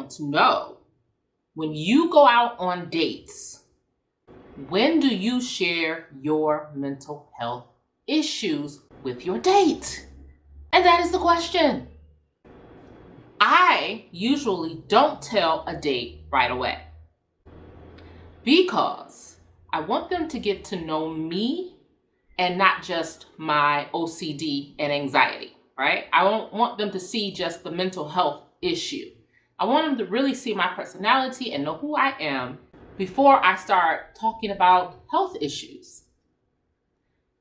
want to know, when you go out on dates, when do you share your mental health issues with your date? And that is the question. I usually don't tell a date right away because I want them to get to know me and not just my OCD and anxiety, right? I don't want them to see just the mental health issue. I want them to really see my personality and know who I am before I start talking about health issues.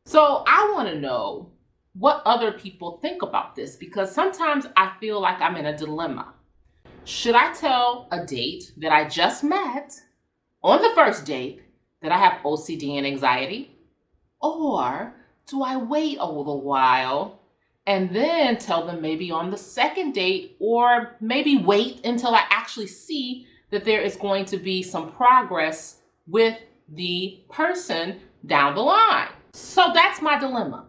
So I want to know what other people think about this, because sometimes I feel like I'm in a dilemma. Should I tell a date that I just met on the first date that I have OCD and anxiety? Or do I wait a little while and then tell them maybe on the second date, or maybe wait until I actually see that there is going to be some progress with the person down the line? So that's my dilemma.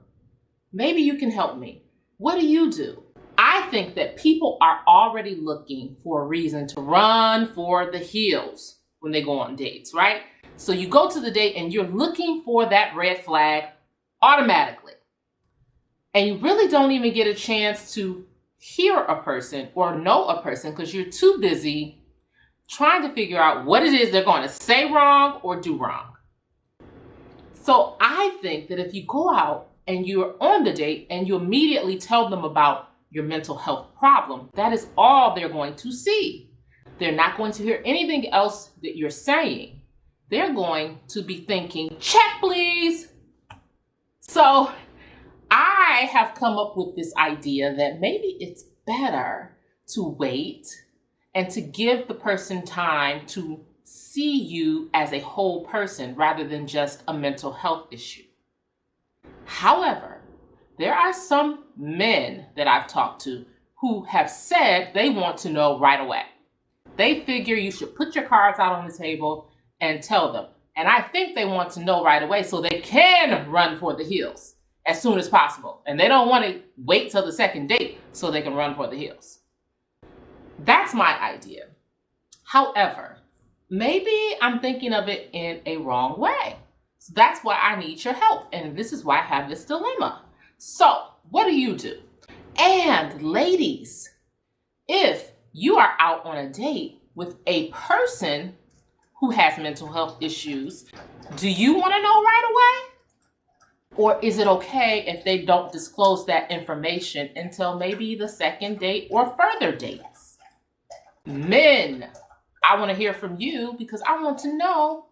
Maybe you can help me. What do you do? I think that people are already looking for a reason to run for the hills when they go on dates, right? So you go to the date and you're looking for that red flag automatically. And you really don't even get a chance to hear a person or know a person because you're too busy trying to figure out what it is they're going to say wrong or do wrong. So I think that if you go out and you're on the date and you immediately tell them about your mental health problem, that is all they're going to see. They're not going to hear anything else that you're saying. They're going to be thinking, check please. So I have come up with this idea that maybe it's better to wait and to give the person time to see you as a whole person rather than just a mental health issue. However, there are some men that I've talked to who have said they want to know right away. They figure you should put your cards out on the table and tell them. And I think they want to know right away so they can run for the hills as soon as possible. And they don't want to wait till the second date so they can run for the hills. That's my idea. However, maybe I'm thinking of it in a wrong way. So that's why I need your help. And this is why I have this dilemma. So what do you do? And ladies, if you are out on a date with a person who has mental health issues, do you want to know right away? Or is it okay if they don't disclose that information until maybe the second date or further dates? Men, I want to hear from you because I want to know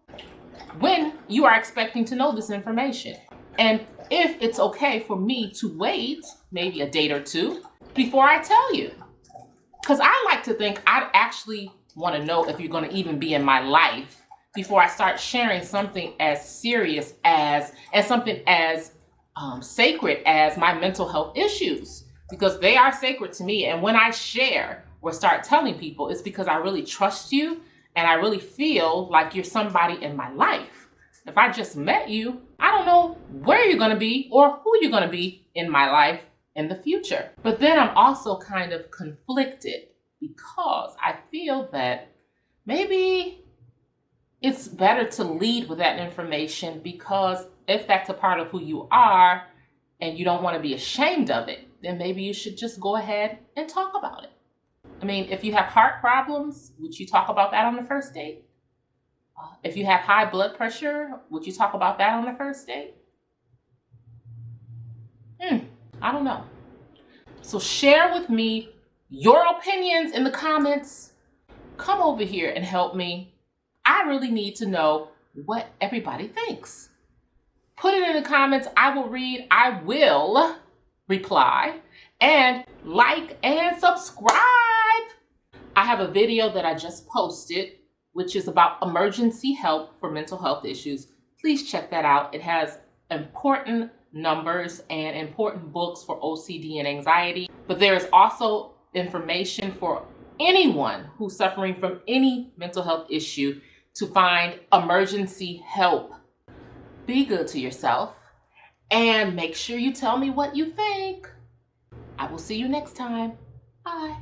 when you are expecting to know this information. And if it's okay for me to wait maybe a date or two before I tell you. Because I like to think I'd actually want to know if you're going to even be in my life before I start sharing something as serious as, and something as sacred as my mental health issues, because they are sacred to me. And when I share or start telling people, it's because I really trust you and I really feel like you're somebody in my life. If I just met you, I don't know where you're going to be or who you're going to be in my life in the future. But then I'm also kind of conflicted because I feel that maybe it's better to lead with that information, because if that's a part of who you are and you don't want to be ashamed of it, then maybe you should just go ahead and talk about it. I mean, if you have heart problems, would you talk about that on the first date? If you have high blood pressure, would you talk about that on the first date? I don't know. So share with me your opinions in the comments. Come over here and help me. I really need to know what everybody thinks. Put it in the comments. I will read. I will reply. And like and subscribe. I have a video that I just posted, which is about emergency help for mental health issues. Please check that out. It has important numbers and important books for OCD and anxiety. But there is also information for anyone who's suffering from any mental health issue to find emergency help. Be good to yourself and make sure you tell me what you think. I will see you next time. Bye.